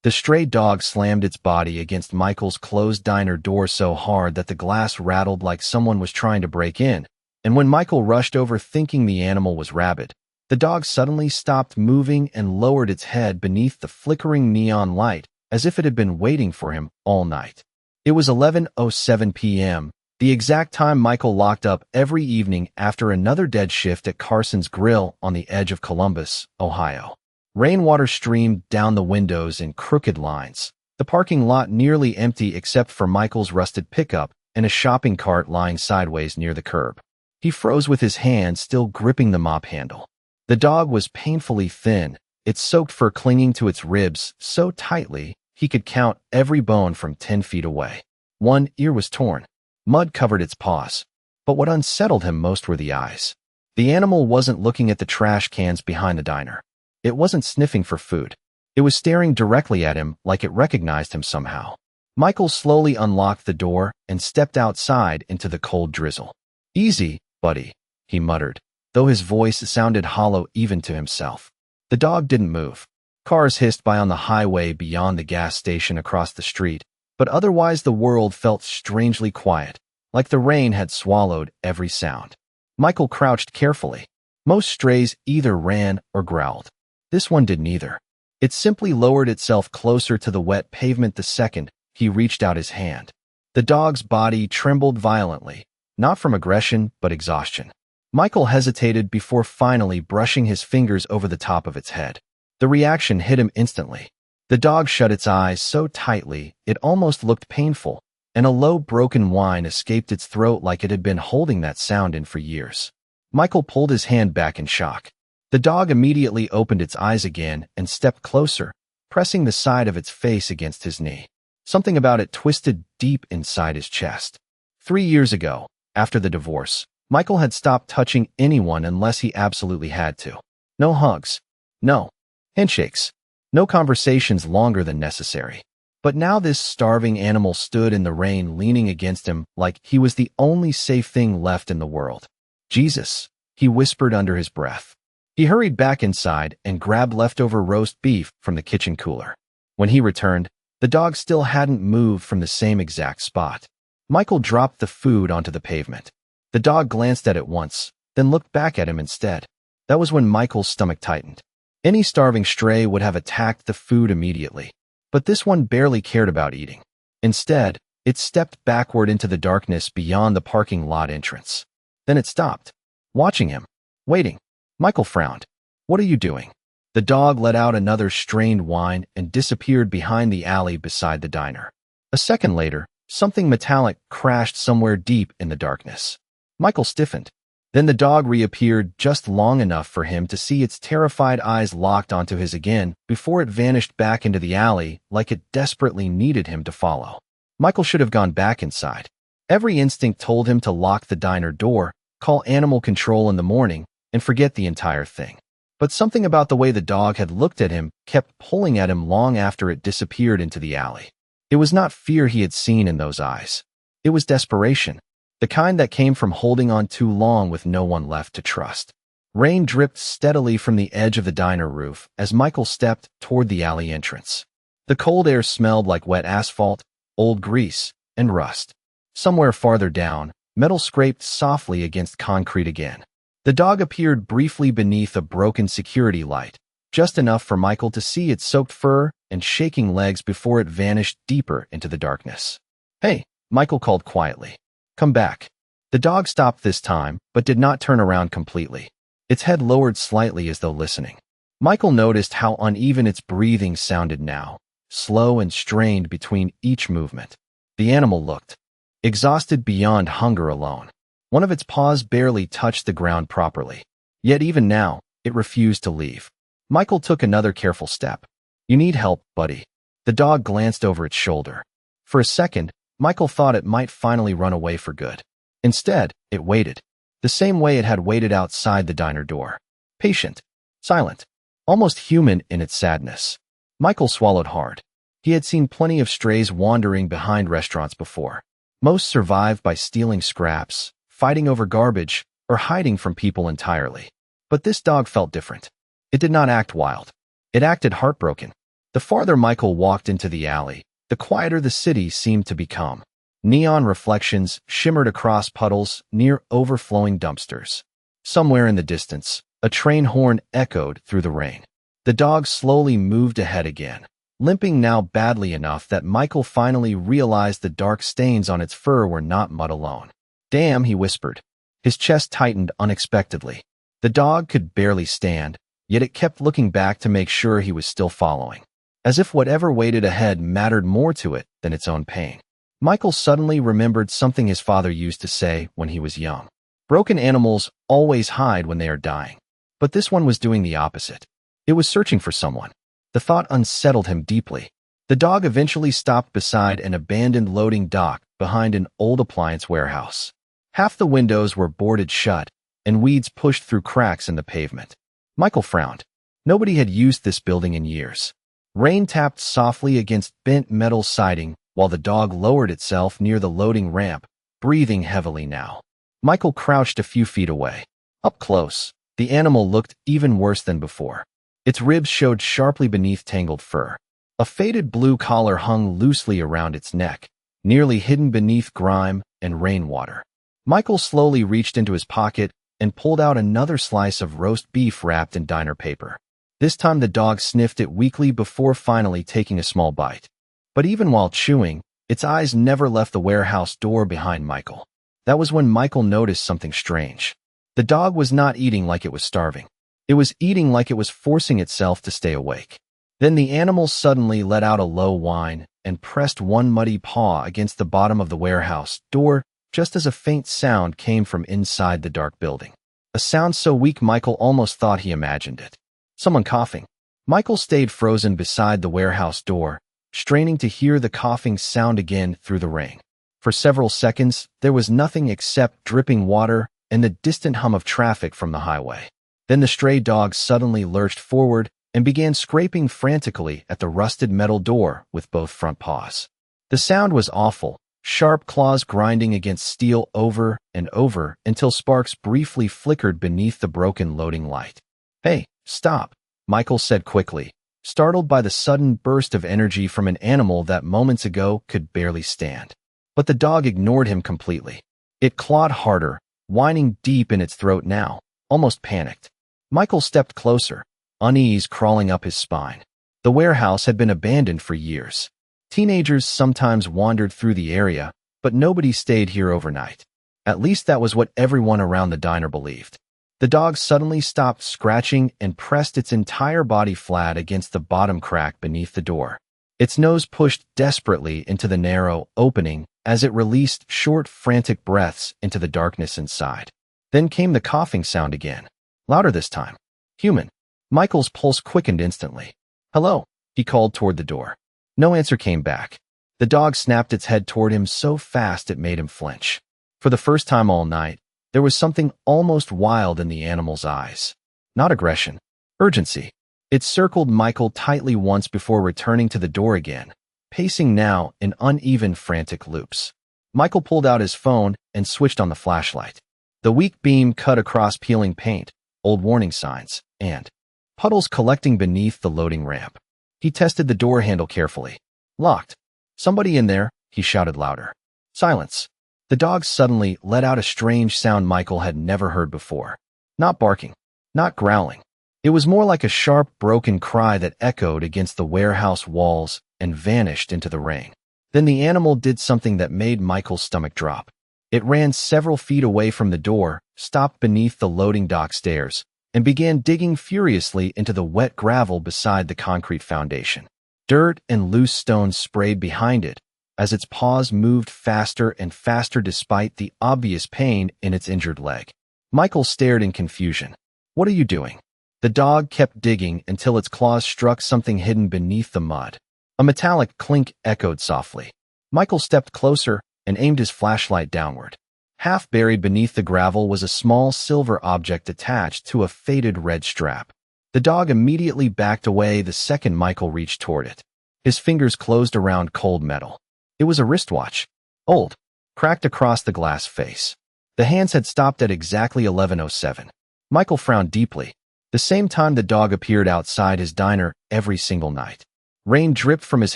The stray dog slammed its body against Michael's closed diner door so hard that the glass rattled like someone was trying to break in, and when Michael rushed over thinking the animal was rabid, the dog suddenly stopped moving and lowered its head beneath the flickering neon light, as if it had been waiting for him all night. It was 11:07 p.m., the exact time Michael locked up every evening after another dead shift at Carson's Grill on the edge of Columbus, Ohio. Rainwater streamed down the windows in crooked lines, the parking lot nearly empty except for Michael's rusted pickup and a shopping cart lying sideways near the curb. He froze with his hand still gripping the mop handle. The dog was painfully thin, its soaked fur clinging to its ribs so tightly he could count every bone from 10 feet away. One ear was torn. Mud covered its paws. But what unsettled him most were the eyes. The animal wasn't looking at the trash cans behind the diner. It wasn't sniffing for food. It was staring directly at him like it recognized him somehow. Michael slowly unlocked the door and stepped outside into the cold drizzle. "Easy, buddy," he muttered, though his voice sounded hollow even to himself. The dog didn't move. Cars hissed by on the highway beyond the gas station across the street, but otherwise the world felt strangely quiet, like the rain had swallowed every sound. Michael crouched carefully. Most strays either ran or growled. This one did neither. It simply lowered itself closer to the wet pavement the second he reached out his hand. The dog's body trembled violently, not from aggression but exhaustion. Michael hesitated before finally brushing his fingers over the top of its head. The reaction hit him instantly. The dog shut its eyes so tightly it almost looked painful, and a low broken whine escaped its throat like it had been holding that sound in for years. Michael pulled his hand back in shock. The dog immediately opened its eyes again and stepped closer, pressing the side of its face against his knee. Something about it twisted deep inside his chest. 3 years ago, after the divorce, Michael had stopped touching anyone unless he absolutely had to. No hugs. No handshakes. No conversations longer than necessary. But now this starving animal stood in the rain leaning against him like he was the only safe thing left in the world. "Jesus," he whispered under his breath. He hurried back inside and grabbed leftover roast beef from the kitchen cooler. When he returned, the dog still hadn't moved from the same exact spot. Michael dropped the food onto the pavement. The dog glanced at it once, then looked back at him instead. That was when Michael's stomach tightened. Any starving stray would have attacked the food immediately, but this one barely cared about eating. Instead, it stepped backward into the darkness beyond the parking lot entrance. Then it stopped, watching him, waiting. Michael frowned. "What are you doing?" The dog let out another strained whine and disappeared behind the alley beside the diner. A second later, something metallic crashed somewhere deep in the darkness. Michael stiffened. Then the dog reappeared just long enough for him to see its terrified eyes locked onto his again before it vanished back into the alley like it desperately needed him to follow. Michael should have gone back inside. Every instinct told him to lock the diner door, call animal control in the morning, and forget the entire thing. But something about the way the dog had looked at him kept pulling at him long after it disappeared into the alley. It was not fear he had seen in those eyes. It was desperation. The kind that came from holding on too long with no one left to trust. Rain dripped steadily from the edge of the diner roof as Michael stepped toward the alley entrance. The cold air smelled like wet asphalt, old grease, and rust. Somewhere farther down, metal scraped softly against concrete again. The dog appeared briefly beneath a broken security light, just enough for Michael to see its soaked fur and shaking legs before it vanished deeper into the darkness. "Hey," Michael called quietly. "Come back." The dog stopped this time, but did not turn around completely. Its head lowered slightly as though listening. Michael noticed how uneven its breathing sounded now, slow and strained between each movement. The animal looked exhausted beyond hunger alone. One of its paws barely touched the ground properly. Yet even now, it refused to leave. Michael took another careful step. "You need help, buddy." The dog glanced over its shoulder. For a second, Michael thought it might finally run away for good. Instead, it waited, the same way it had waited outside the diner door. Patient, silent, almost human in its sadness. Michael swallowed hard. He had seen plenty of strays wandering behind restaurants before. Most survived by stealing scraps, fighting over garbage, or hiding from people entirely. But this dog felt different. It did not act wild. It acted heartbroken. The farther Michael walked into the alley, the quieter the city seemed to become. Neon reflections shimmered across puddles near overflowing dumpsters. Somewhere in the distance, a train horn echoed through the rain. The dog slowly moved ahead again, limping now badly enough that Michael finally realized the dark stains on its fur were not mud alone. "Damn," he whispered. His chest tightened unexpectedly. The dog could barely stand, yet it kept looking back to make sure he was still following, as if whatever waited ahead mattered more to it than its own pain. Michael suddenly remembered something his father used to say when he was young. Broken animals always hide when they are dying. But this one was doing the opposite. It was searching for someone. The thought unsettled him deeply. The dog eventually stopped beside an abandoned loading dock behind an old appliance warehouse. Half the windows were boarded shut, and weeds pushed through cracks in the pavement. Michael frowned. Nobody had used this building in years. Rain tapped softly against bent metal siding while the dog lowered itself near the loading ramp, breathing heavily now. Michael crouched a few feet away. Up close, the animal looked even worse than before. Its ribs showed sharply beneath tangled fur. A faded blue collar hung loosely around its neck, nearly hidden beneath grime and rainwater. Michael slowly reached into his pocket and pulled out another slice of roast beef wrapped in diner paper. This time the dog sniffed it weakly before finally taking a small bite. But even while chewing, its eyes never left the warehouse door behind Michael. That was when Michael noticed something strange. The dog was not eating like it was starving. It was eating like it was forcing itself to stay awake. Then the animal suddenly let out a low whine and pressed one muddy paw against the bottom of the warehouse door just as a faint sound came from inside the dark building. A sound so weak Michael almost thought he imagined it. Someone coughing. Michael stayed frozen beside the warehouse door, straining to hear the coughing sound again through the rain. For several seconds, there was nothing except dripping water and the distant hum of traffic from the highway. Then the stray dog suddenly lurched forward and began scraping frantically at the rusted metal door with both front paws. The sound was awful, sharp claws grinding against steel over and over until sparks briefly flickered beneath the broken loading light. "Hey, stop," Michael said quickly, startled by the sudden burst of energy from an animal that moments ago could barely stand. But the dog ignored him completely. It clawed harder, whining deep in its throat now, almost panicked. Michael stepped closer, unease crawling up his spine. The warehouse had been abandoned for years. Teenagers sometimes wandered through the area, but nobody stayed here overnight. At least that was what everyone around the diner believed. The dog suddenly stopped scratching and pressed its entire body flat against the bottom crack beneath the door. Its nose pushed desperately into the narrow opening as it released short, frantic breaths into the darkness inside. Then came the coughing sound again, louder this time. Human. Michael's pulse quickened instantly. "Hello," he called toward the door. No answer came back. The dog snapped its head toward him so fast it made him flinch. For the first time all night, there was something almost wild in the animal's eyes. Not aggression, urgency. It circled Michael tightly once before returning to the door again, pacing now in uneven, frantic loops. Michael pulled out his phone and switched on the flashlight. The weak beam cut across peeling paint, old warning signs, and puddles collecting beneath the loading ramp. He tested the door handle carefully. Locked. "Somebody in there," he shouted louder. Silence. The dog suddenly let out a strange sound Michael had never heard before. Not barking, not growling. It was more like a sharp, broken cry that echoed against the warehouse walls and vanished into the rain. Then the animal did something that made Michael's stomach drop. It ran several feet away from the door, stopped beneath the loading dock stairs, and began digging furiously into the wet gravel beside the concrete foundation. Dirt and loose stones sprayed behind it as its paws moved faster and faster despite the obvious pain in its injured leg. Michael stared in confusion. "What are you doing?" The dog kept digging until its claws struck something hidden beneath the mud. A metallic clink echoed softly. Michael stepped closer and aimed his flashlight downward. Half buried beneath the gravel was a small silver object attached to a faded red strap. The dog immediately backed away the second Michael reached toward it. His fingers closed around cold metal. It was a wristwatch. Old, cracked across the glass face. The hands had stopped at exactly 11:07. Michael frowned deeply. The same time the dog appeared outside his diner every single night. Rain dripped from his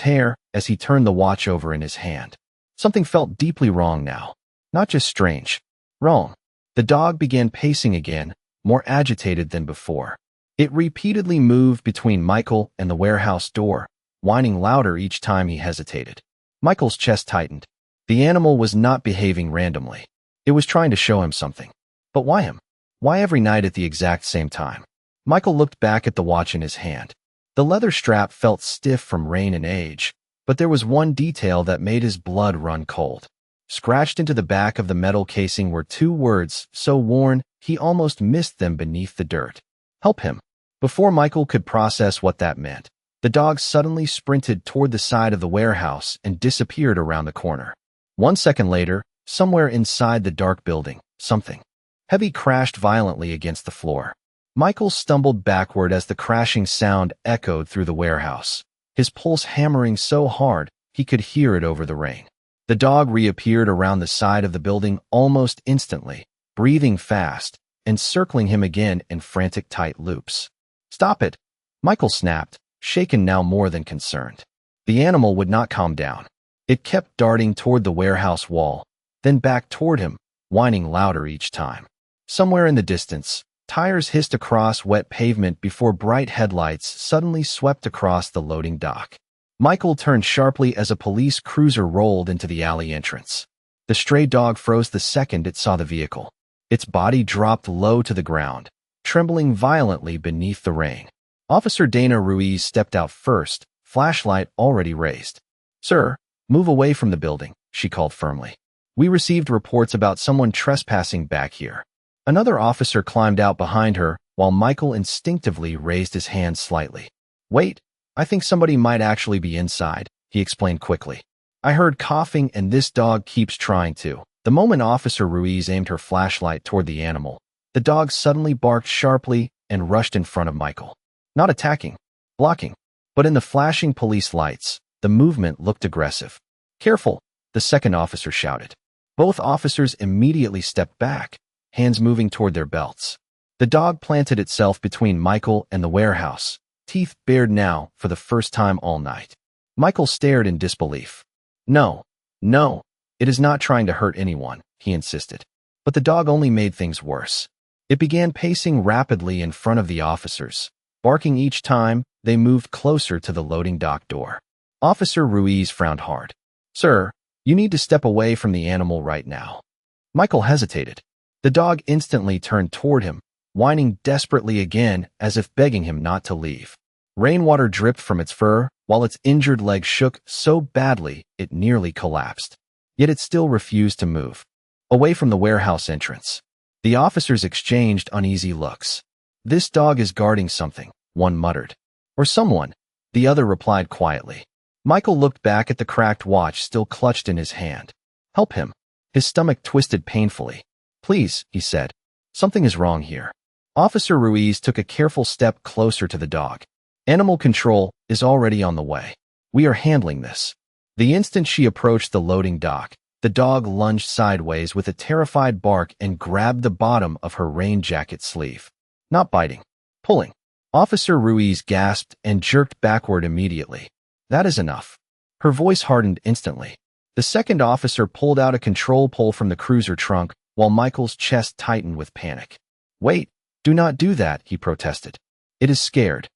hair as he turned the watch over in his hand. Something felt deeply wrong now. Not just strange. Wrong. The dog began pacing again, more agitated than before. It repeatedly moved between Michael and the warehouse door, whining louder each time he hesitated. Michael's chest tightened. The animal was not behaving randomly. It was trying to show him something. But why him? Why every night at the exact same time? Michael looked back at the watch in his hand. The leather strap felt stiff from rain and age, but there was one detail that made his blood run cold. Scratched into the back of the metal casing were two words, so worn he almost missed them beneath the dirt. Help him. Before Michael could process what that meant, the dog suddenly sprinted toward the side of the warehouse and disappeared around the corner. 1 second later, somewhere inside the dark building, something heavy crashed violently against the floor. Michael stumbled backward as the crashing sound echoed through the warehouse, his pulse hammering so hard he could hear it over the rain. The dog reappeared around the side of the building almost instantly, breathing fast and circling him again in frantic tight loops. "Stop it!" Michael snapped, shaken now more than concerned. The animal would not calm down. It kept darting toward the warehouse wall, then back toward him, whining louder each time. Somewhere in the distance, tires hissed across wet pavement before bright headlights suddenly swept across the loading dock. Michael turned sharply as a police cruiser rolled into the alley entrance. The stray dog froze the second it saw the vehicle. Its body dropped low to the ground, trembling violently beneath the rain. Officer Dana Ruiz stepped out first, flashlight already raised. "Sir, move away from the building," she called firmly. "We received reports about someone trespassing back here." Another officer climbed out behind her, while Michael instinctively raised his hand slightly. "Wait, I think somebody might actually be inside," he explained quickly. "I heard coughing and this dog keeps trying to." The moment Officer Ruiz aimed her flashlight toward the animal, the dog suddenly barked sharply and rushed in front of Michael. Not attacking, blocking, but in the flashing police lights, the movement looked aggressive. "Careful," the second officer shouted. Both officers immediately stepped back, hands moving toward their belts. The dog planted itself between Michael and the warehouse, teeth bared now for the first time all night. Michael stared in disbelief. No, it is not trying to hurt anyone," he insisted. But the dog only made things worse. It began pacing rapidly in front of the officers, barking each time they moved closer to the loading dock door. Officer Ruiz frowned hard. "Sir, you need to step away from the animal right now." Michael hesitated. The dog instantly turned toward him, whining desperately again as if begging him not to leave. Rainwater dripped from its fur, while its injured leg shook so badly it nearly collapsed. Yet it still refused to move. Away from the warehouse entrance, the officers exchanged uneasy looks. "This dog is guarding something," one muttered. "Or someone," the other replied quietly. Michael looked back at the cracked watch still clutched in his hand. "Help him." His stomach twisted painfully. "Please," he said. "Something is wrong here." Officer Ruiz took a careful step closer to the dog. "Animal control is already on the way. We are handling this." The instant she approached the loading dock, the dog lunged sideways with a terrified bark and grabbed the bottom of her rain jacket sleeve. Not biting, pulling. Officer Ruiz gasped and jerked backward immediately. "That is enough." Her voice hardened instantly. The second officer pulled out a control pole from the cruiser trunk, while Michael's chest tightened with panic. "Wait, do not do that," he protested. "It is scared."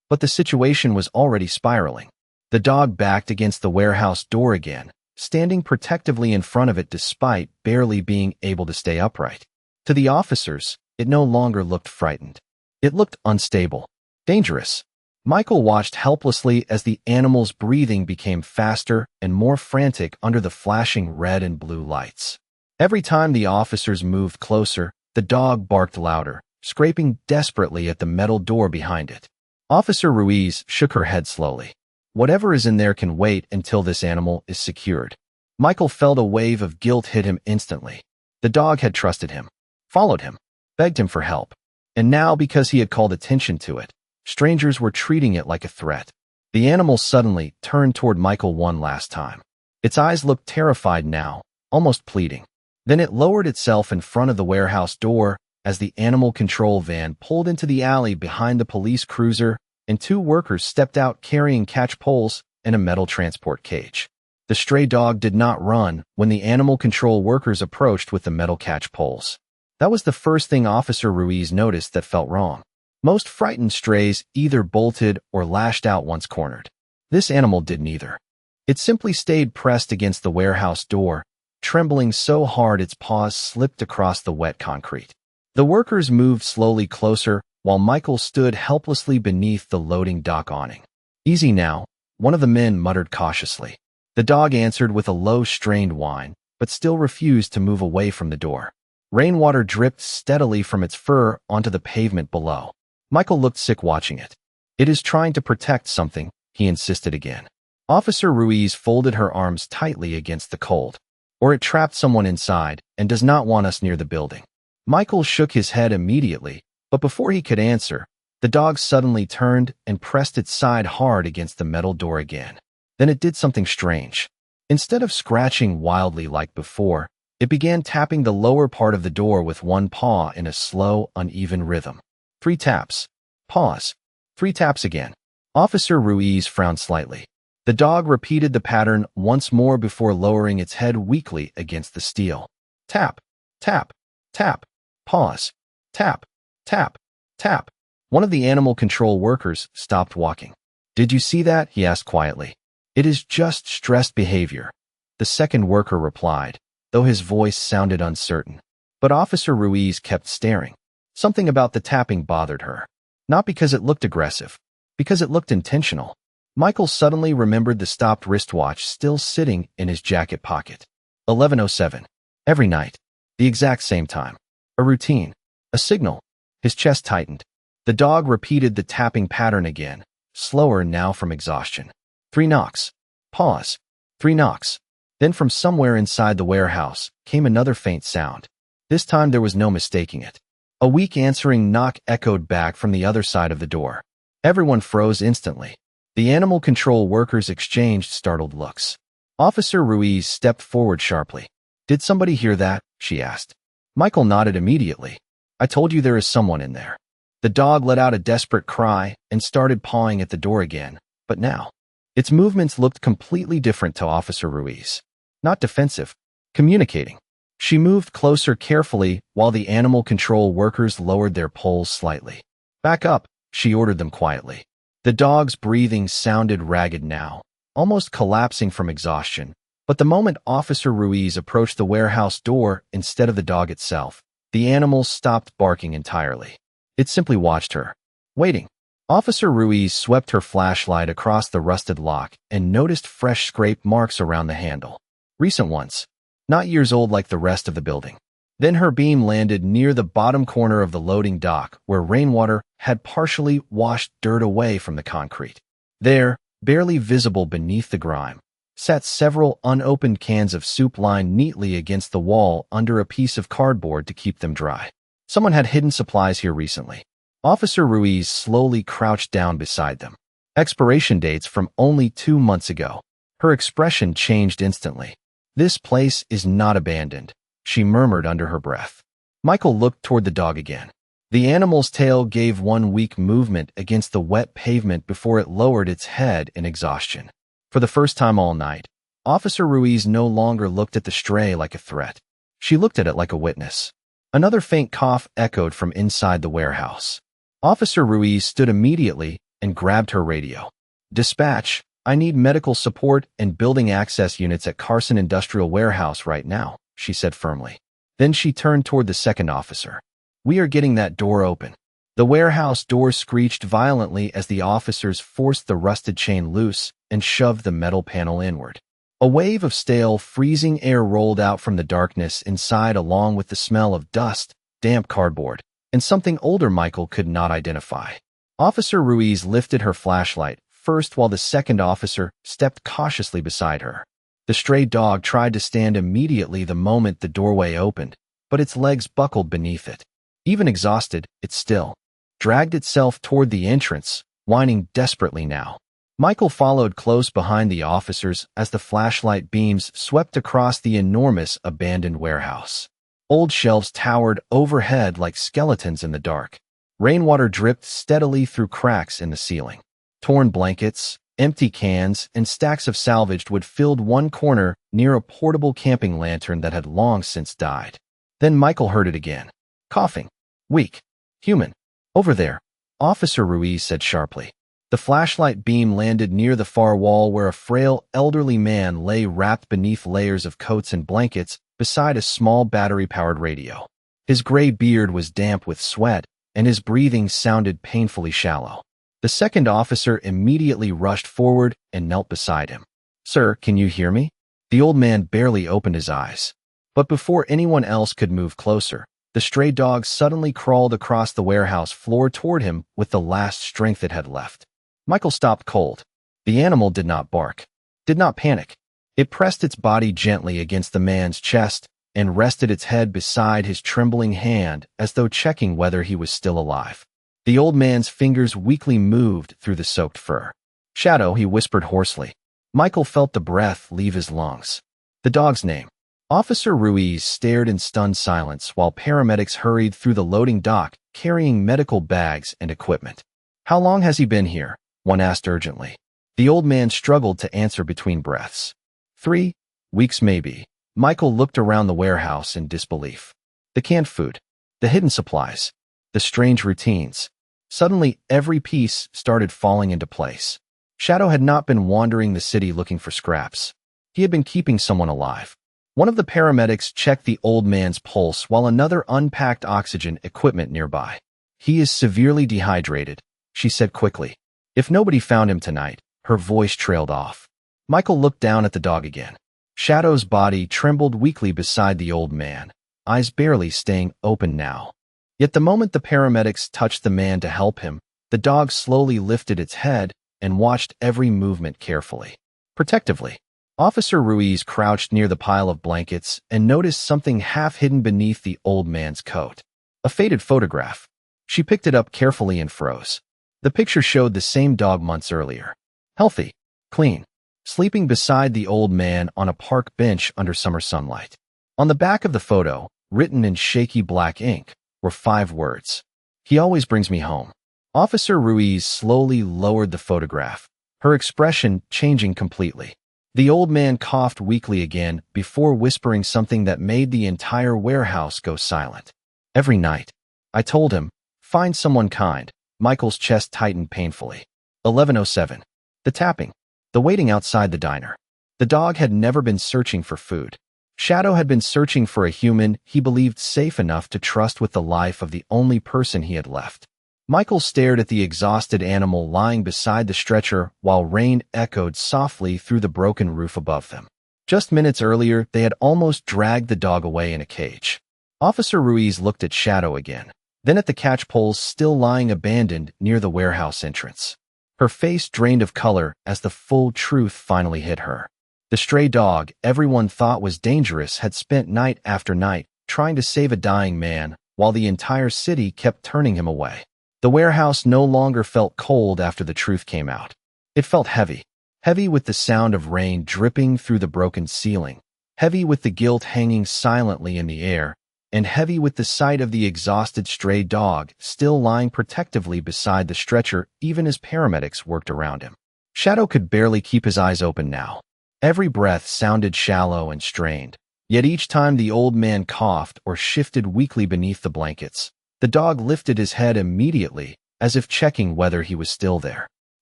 But the situation was already spiraling. The dog backed against the warehouse door again, standing protectively in front of it despite barely being able to stay upright. To the officers, it no longer looked frightened. It looked unstable, dangerous. Michael watched helplessly as the animal's breathing became faster and more frantic under the flashing red and blue lights. Every time the officers moved closer, the dog barked louder, scraping desperately at the metal door behind it. Officer Ruiz shook her head slowly. "Whatever is in there can wait until this animal is secured." Michael felt a wave of guilt hit him instantly. The dog had trusted him, followed him, begged him for help. And now, because he had called attention to it, strangers were treating it like a threat. The animal suddenly turned toward Michael one last time. Its eyes looked terrified now, almost pleading. Then it lowered itself in front of the warehouse door as the animal control van pulled into the alley behind the police cruiser and two workers stepped out carrying catch poles and a metal transport cage. The stray dog did not run when the animal control workers approached with the metal catch poles. That was the first thing Officer Ruiz noticed that felt wrong. Most frightened strays either bolted or lashed out once cornered. This animal did neither. It simply stayed pressed against the warehouse door, trembling so hard its paws slipped across the wet concrete. The workers moved slowly closer while Michael stood helplessly beneath the loading dock awning. "Easy now," one of the men muttered cautiously. The dog answered with a low, strained whine, but still refused to move away from the door. Rainwater dripped steadily from its fur onto the pavement below. Michael looked sick watching it. "It is trying to protect something," he insisted again. Officer Ruiz folded her arms tightly against the cold. "Or it trapped someone inside and does not want us near the building." Michael shook his head immediately, but before he could answer, the dog suddenly turned and pressed its side hard against the metal door again. Then it did something strange. Instead of scratching wildly like before, it began tapping the lower part of the door with one paw in a slow, uneven rhythm. 3 taps. Pause. 3 taps again. Officer Ruiz frowned slightly. The dog repeated the pattern once more before lowering its head weakly against the steel. Tap, tap, tap, pause, tap, tap, tap. One of the animal control workers stopped walking. "Did you see that?" he asked quietly. "It is just stressed behavior," the second worker replied, though his voice sounded uncertain. But Officer Ruiz kept staring. Something about the tapping bothered her. Not because it looked aggressive, because it looked intentional. Michael suddenly remembered the stopped wristwatch still sitting in his jacket pocket. 11:07. Every night. The exact same time. A routine. A signal. His chest tightened. The dog repeated the tapping pattern again, slower now from exhaustion. 3 knocks. Pause. 3 knocks. Then from somewhere inside the warehouse came another faint sound. This time there was no mistaking it. A weak answering knock echoed back from the other side of the door. Everyone froze instantly. The animal control workers exchanged startled looks. Officer Ruiz stepped forward sharply. "Did somebody hear that?" she asked. Michael nodded immediately. "I told you there is someone in there." The dog let out a desperate cry and started pawing at the door again, but now its movements looked completely different to Officer Ruiz. Not defensive, communicating. She moved closer carefully while the animal control workers lowered their poles slightly. "Back up," she ordered them quietly. The dog's breathing sounded ragged now, almost collapsing from exhaustion. But the moment Officer Ruiz approached the warehouse door instead of the dog itself, the animal stopped barking entirely. It simply watched her, waiting. Officer Ruiz swept her flashlight across the rusted lock and noticed fresh scrape marks around the handle. Recent ones, not years old like the rest of the building. Then her beam landed near the bottom corner of the loading dock where rainwater had partially washed dirt away from the concrete. There, barely visible beneath the grime, sat several unopened cans of soup lined neatly against the wall under a piece of cardboard to keep them dry. Someone had hidden supplies here recently. Officer Ruiz slowly crouched down beside them. Expiration dates from only 2 months ago. Her expression changed instantly. "This place is not abandoned," she murmured under her breath. Michael looked toward the dog again. The animal's tail gave one weak movement against the wet pavement before it lowered its head in exhaustion. For the first time all night, Officer Ruiz no longer looked at the stray like a threat. She looked at it like a witness. Another faint cough echoed from inside the warehouse. Officer Ruiz stood immediately and grabbed her radio. "Dispatch, I need medical support and building access units at Carson Industrial Warehouse right now," she said firmly. Then she turned toward the second officer. "We are getting that door open." The warehouse door screeched violently as the officers forced the rusted chain loose and shoved the metal panel inward. A wave of stale, freezing air rolled out from the darkness inside along with the smell of dust, damp cardboard, and something older Michael could not identify. Officer Ruiz lifted her flashlight first while the second officer stepped cautiously beside her. The stray dog tried to stand immediately the moment the doorway opened, but its legs buckled beneath it. Even exhausted, it still dragged itself toward the entrance, whining desperately now. Michael followed close behind the officers as the flashlight beams swept across the enormous abandoned warehouse. Old shelves towered overhead like skeletons in the dark. Rainwater dripped steadily through cracks in the ceiling. Torn blankets, empty cans, and stacks of salvaged wood filled one corner near a portable camping lantern that had long since died. Then Michael heard it again. Coughing. Weak. Human. Over there, Officer Ruiz said sharply. The flashlight beam landed near the far wall where a frail, elderly man lay wrapped beneath layers of coats and blankets beside a small battery-powered radio. His gray beard was damp with sweat, and his breathing sounded painfully shallow. The second officer immediately rushed forward and knelt beside him. Sir, can you hear me? The old man barely opened his eyes. But before anyone else could move closer, the stray dog suddenly crawled across the warehouse floor toward him with the last strength it had left. Michael stopped cold. The animal did not bark, did not panic. It pressed its body gently against the man's chest and rested its head beside his trembling hand as though checking whether he was still alive. The old man's fingers weakly moved through the soaked fur. Shadow, he whispered hoarsely. Michael felt the breath leave his lungs. The dog's name. Officer Ruiz stared in stunned silence while paramedics hurried through the loading dock carrying medical bags and equipment. How long has he been here? One asked urgently. The old man struggled to answer between breaths. 3 weeks maybe. Michael looked around the warehouse in disbelief. The canned food, the hidden supplies, the strange routines. Suddenly, every piece started falling into place. Shadow had not been wandering the city looking for scraps. He had been keeping someone alive. One of the paramedics checked the old man's pulse while another unpacked oxygen equipment nearby. He is severely dehydrated, she said quickly. If nobody found him tonight, her voice trailed off. Michael looked down at the dog again. Shadow's body trembled weakly beside the old man, eyes barely staying open now. Yet the moment the paramedics touched the man to help him, the dog slowly lifted its head and watched every movement carefully. Protectively, Officer Ruiz crouched near the pile of blankets and noticed something half hidden beneath the old man's coat. A faded photograph. She picked it up carefully and froze. The picture showed the same dog months earlier. Healthy, clean, sleeping beside the old man on a park bench under summer sunlight. On the back of the photo, written in shaky black ink, were 5 words. He always brings me home. Officer Ruiz slowly lowered the photograph, her expression changing completely. The old man coughed weakly again before whispering something that made the entire warehouse go silent. Every night, I told him, find someone kind. Michael's chest tightened painfully. 11:07. The tapping. The waiting outside the diner. The dog had never been searching for food. Shadow had been searching for a human he believed safe enough to trust with the life of the only person he had left. Michael stared at the exhausted animal lying beside the stretcher while rain echoed softly through the broken roof above them. Just minutes earlier, they had almost dragged the dog away in a cage. Officer Ruiz looked at Shadow again, then at the catch poles still lying abandoned near the warehouse entrance. Her face drained of color as the full truth finally hit her. The stray dog everyone thought was dangerous had spent night after night trying to save a dying man while the entire city kept turning him away. The warehouse no longer felt cold after the truth came out. It felt heavy. Heavy with the sound of rain dripping through the broken ceiling. Heavy with the guilt hanging silently in the air. And heavy with the sight of the exhausted stray dog still lying protectively beside the stretcher even as paramedics worked around him. Shadow could barely keep his eyes open now. Every breath sounded shallow and strained, yet each time the old man coughed or shifted weakly beneath the blankets, the dog lifted his head immediately as if checking whether he was still there.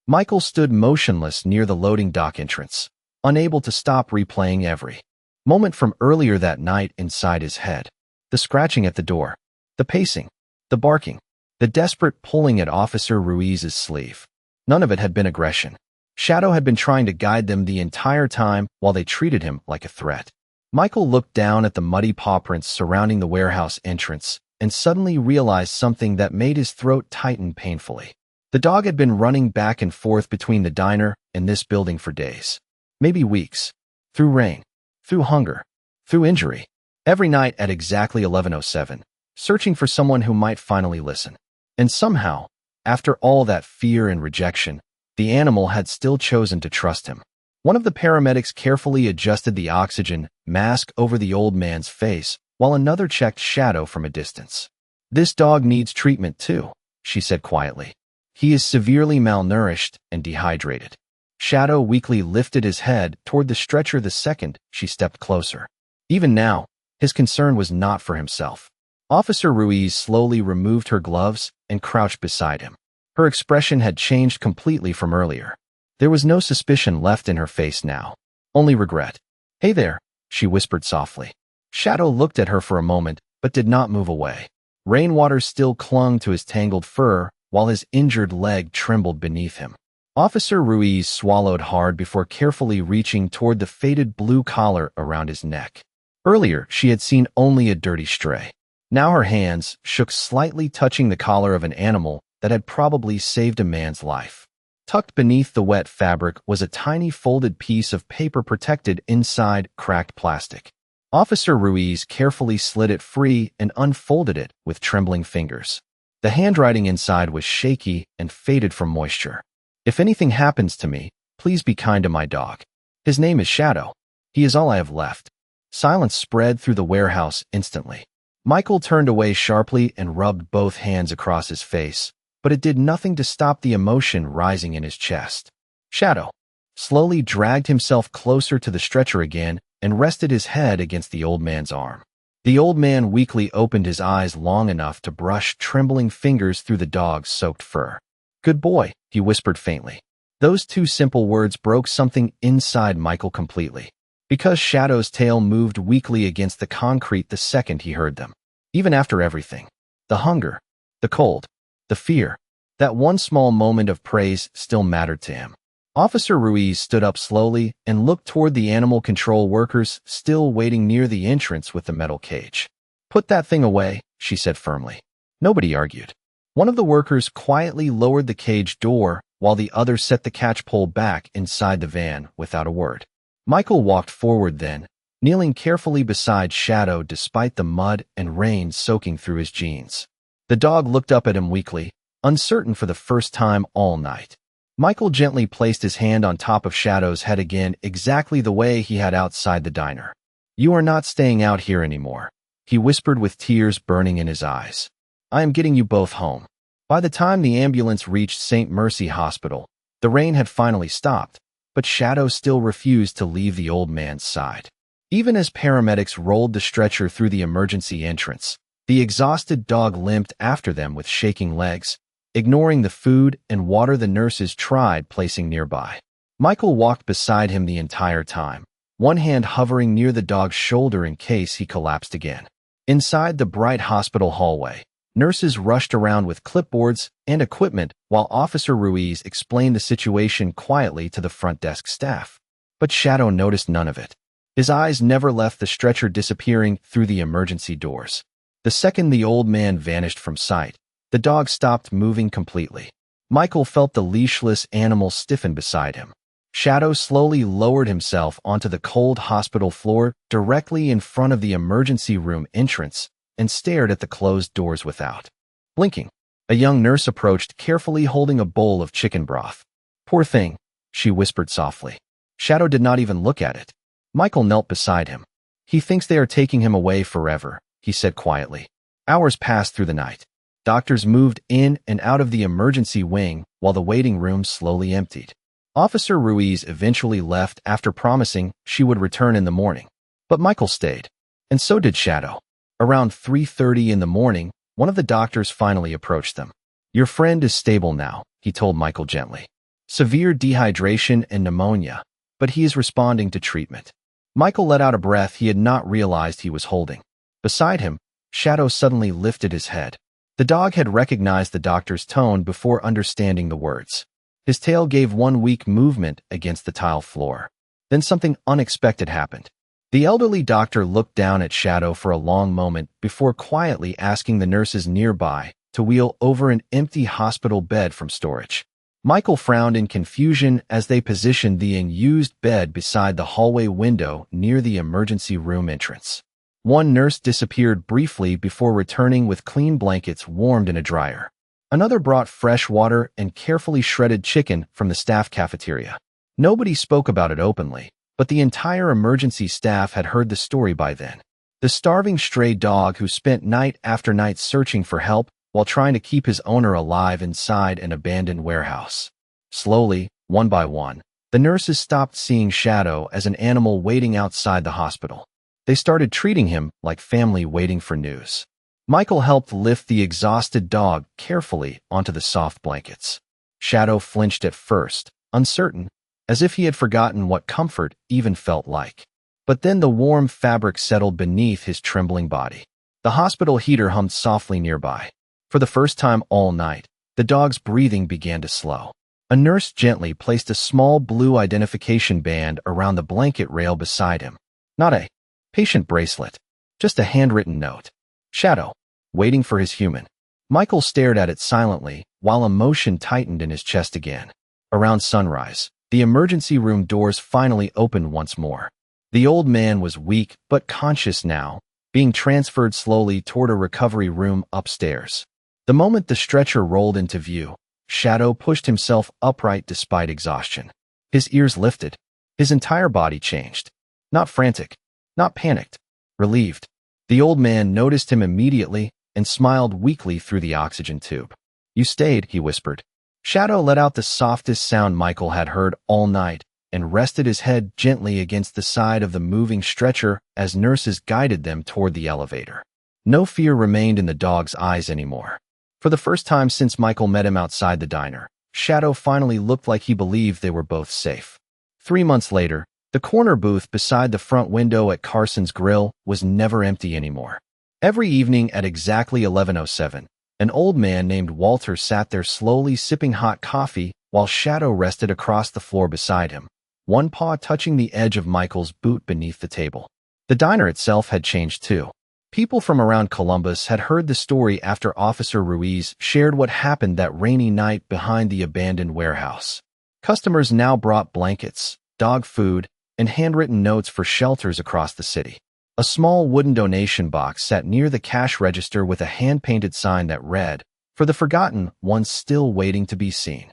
Michael stood motionless near the loading dock entrance, unable to stop replaying every moment from earlier that night inside his head. The scratching at the door, the pacing, the barking, the desperate pulling at Officer Ruiz's sleeve. None of it had been aggression. Shadow had been trying to guide them the entire time while they treated him like a threat. Michael looked down at the muddy paw prints surrounding the warehouse entrance and suddenly realized something that made his throat tighten painfully. The dog had been running back and forth between the diner and this building for days, maybe weeks, through rain, through hunger, through injury. Every night at exactly 11:07, searching for someone who might finally listen. And somehow, after all that fear and rejection, the animal had still chosen to trust him. One of the paramedics carefully adjusted the oxygen mask over the old man's face, while another checked Shadow from a distance. This dog needs treatment too, she said quietly. He is severely malnourished and dehydrated. Shadow weakly lifted his head toward the stretcher the second she stepped closer. Even now, his concern was not for himself. Officer Ruiz slowly removed her gloves and crouched beside him. Her expression had changed completely from earlier. There was no suspicion left in her face now, only regret. "Hey there," she whispered softly. Shadow looked at her for a moment, but did not move away. Rainwater still clung to his tangled fur, while his injured leg trembled beneath him. Officer Ruiz swallowed hard before carefully reaching toward the faded blue collar around his neck. Earlier, she had seen only a dirty stray. Now her hands shook slightly, touching the collar of an animal that had probably saved a man's life. Tucked beneath the wet fabric was a tiny folded piece of paper protected inside cracked plastic. Officer Ruiz carefully slid it free and unfolded it with trembling fingers. The handwriting inside was shaky and faded from moisture. "If anything happens to me, please be kind to my dog. His name is Shadow. He is all I have left." Silence spread through the warehouse instantly. Michael turned away sharply and rubbed both hands across his face, but it did nothing to stop the emotion rising in his chest. Shadow slowly dragged himself closer to the stretcher again and rested his head against the old man's arm. The old man weakly opened his eyes long enough to brush trembling fingers through the dog's soaked fur. "Good boy," he whispered faintly. Those two simple words broke something inside Michael completely, because Shadow's tail moved weakly against the concrete the second he heard them. Even after everything, the hunger, the cold, the fear, that one small moment of praise still mattered to him. Officer Ruiz stood up slowly and looked toward the animal control workers still waiting near the entrance with the metal cage. "Put that thing away," she said firmly. Nobody argued. One of the workers quietly lowered the cage door while the other set the catch pole back inside the van without a word. Michael walked forward then, kneeling carefully beside Shadow despite the mud and rain soaking through his jeans. The dog looked up at him weakly, uncertain for the first time all night. Michael gently placed his hand on top of Shadow's head again, exactly the way he had outside the diner. "You are not staying out here anymore," he whispered with tears burning in his eyes. "I am getting you both home." By the time the ambulance reached St. Mercy Hospital, the rain had finally stopped, but Shadow still refused to leave the old man's side. Even as paramedics rolled the stretcher through the emergency entrance, the exhausted dog limped after them with shaking legs, ignoring the food and water the nurses tried placing nearby. Michael walked beside him the entire time, one hand hovering near the dog's shoulder in case he collapsed again. Inside the bright hospital hallway, nurses rushed around with clipboards and equipment while Officer Ruiz explained the situation quietly to the front desk staff. But Shadow noticed none of it. His eyes never left the stretcher disappearing through the emergency doors. The second the old man vanished from sight, the dog stopped moving completely. Michael felt the leashless animal stiffen beside him. Shadow slowly lowered himself onto the cold hospital floor directly in front of the emergency room entrance and stared at the closed doors without blinking. A young nurse approached, carefully holding a bowl of chicken broth. "Poor thing," she whispered softly. Shadow did not even look at it. Michael knelt beside him. "He thinks they are taking him away forever," he said quietly. Hours passed through the night. Doctors moved in and out of the emergency wing while the waiting room slowly emptied. Officer Ruiz eventually left after promising she would return in the morning. But Michael stayed, and so did Shadow. Around 3:30 in the morning, one of the doctors finally approached them. "Your friend is stable now," he told Michael gently. "Severe dehydration and pneumonia, but he is responding to treatment." Michael let out a breath he had not realized he was holding. Beside him, Shadow suddenly lifted his head. The dog had recognized the doctor's tone before understanding the words. His tail gave one weak movement against the tile floor. Then something unexpected happened. The elderly doctor looked down at Shadow for a long moment before quietly asking the nurses nearby to wheel over an empty hospital bed from storage. Michael frowned in confusion as they positioned the unused bed beside the hallway window near the emergency room entrance. One nurse disappeared briefly before returning with clean blankets warmed in a dryer. Another brought fresh water and carefully shredded chicken from the staff cafeteria. Nobody spoke about it openly, but the entire emergency staff had heard the story by then. The starving stray dog who spent night after night searching for help while trying to keep his owner alive inside an abandoned warehouse. Slowly, one by one, the nurses stopped seeing Shadow as an animal waiting outside the hospital. They started treating him like family waiting for news. Michael helped lift the exhausted dog carefully onto the soft blankets. Shadow flinched at first, uncertain, as if he had forgotten what comfort even felt like. But then the warm fabric settled beneath his trembling body. The hospital heater hummed softly nearby. For the first time all night, the dog's breathing began to slow. A nurse gently placed a small blue identification band around the blanket rail beside him. Not a patient bracelet, just a handwritten note. Shadow, waiting for his human. Michael stared at it silently, while emotion tightened in his chest again. Around sunrise, the emergency room doors finally opened once more. The old man was weak but conscious now, being transferred slowly toward a recovery room upstairs. The moment the stretcher rolled into view, Shadow pushed himself upright despite exhaustion. His ears lifted. His entire body changed. Not frantic, not panicked, relieved. The old man noticed him immediately and smiled weakly through the oxygen tube. "You stayed," he whispered. Shadow let out the softest sound Michael had heard all night and rested his head gently against the side of the moving stretcher as nurses guided them toward the elevator. No fear remained in the dog's eyes anymore. For the first time since Michael met him outside the diner, Shadow finally looked like he believed they were both safe. 3 months later, the corner booth beside the front window at Carson's Grill was never empty anymore. Every evening at exactly 11:07, an old man named Walter sat there slowly sipping hot coffee while Shadow rested across the floor beside him, one paw touching the edge of Michael's boot beneath the table. The diner itself had changed too. People from around Columbus had heard the story after Officer Ruiz shared what happened that rainy night behind the abandoned warehouse. Customers now brought blankets, dog food, and handwritten notes for shelters across the city. A small wooden donation box sat near the cash register with a hand-painted sign that read, "For the forgotten ones still waiting to be seen."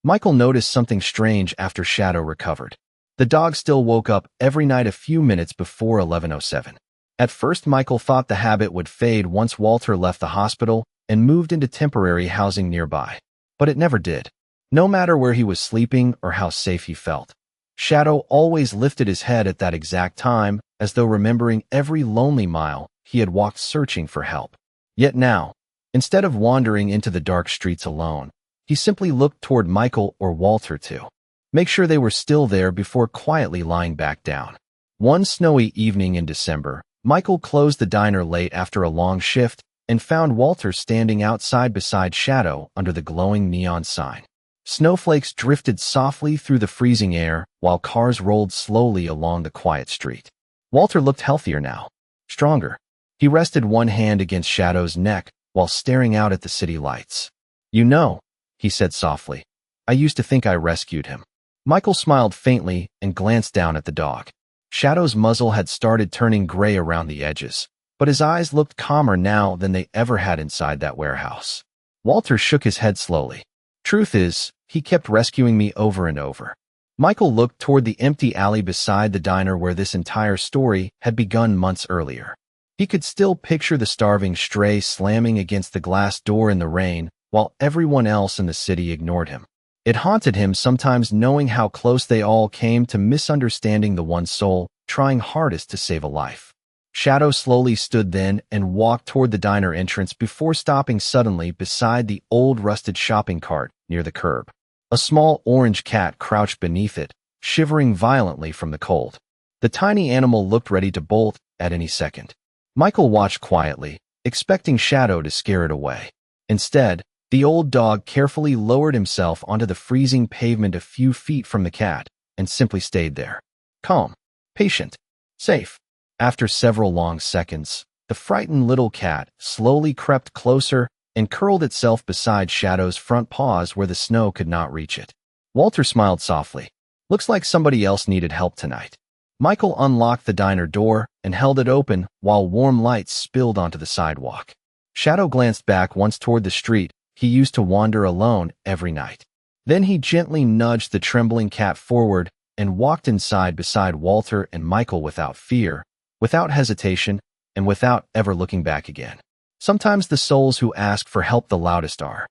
Michael noticed something strange after Shadow recovered. The dog still woke up every night a few minutes before 11:07. At first, Michael thought the habit would fade once Walter left the hospital and moved into temporary housing nearby. But it never did. No matter where he was sleeping or how safe he felt, Shadow always lifted his head at that exact time, as though remembering every lonely mile he had walked searching for help. Yet now, instead of wandering into the dark streets alone, he simply looked toward Michael or Walter to make sure they were still there before quietly lying back down. One snowy evening in December, Michael closed the diner late after a long shift and found Walter standing outside beside Shadow under the glowing neon sign. Snowflakes drifted softly through the freezing air while cars rolled slowly along the quiet street. Walter looked healthier now, stronger. He rested one hand against Shadow's neck while staring out at the city lights. "You know," he said softly, "I used to think I rescued him." Michael smiled faintly and glanced down at the dog. Shadow's muzzle had started turning gray around the edges, but his eyes looked calmer now than they ever had inside that warehouse. Walter shook his head slowly. "Truth is, he kept rescuing me over and over." Michael looked toward the empty alley beside the diner where this entire story had begun months earlier. He could still picture the starving stray slamming against the glass door in the rain while everyone else in the city ignored him. It haunted him sometimes knowing how close they all came to misunderstanding the one soul trying hardest to save a life. Shadow slowly stood then and walked toward the diner entrance before stopping suddenly beside the old rusted shopping cart near the curb. A small orange cat crouched beneath it, shivering violently from the cold. The tiny animal looked ready to bolt at any second. Michael watched quietly, expecting Shadow to scare it away. Instead, the old dog carefully lowered himself onto the freezing pavement a few feet from the cat and simply stayed there. Calm, patient, safe. After several long seconds, the frightened little cat slowly crept closer and curled itself beside Shadow's front paws where the snow could not reach it. Walter smiled softly. "Looks like somebody else needed help tonight." Michael unlocked the diner door and held it open while warm lights spilled onto the sidewalk. Shadow glanced back once toward the street he used to wander alone every night. Then he gently nudged the trembling cat forward and walked inside beside Walter and Michael without fear, without hesitation, and without ever looking back again. Sometimes the souls who ask for help the loudest are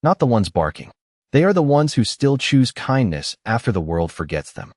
not the ones barking. They are the ones who still choose kindness after the world forgets them.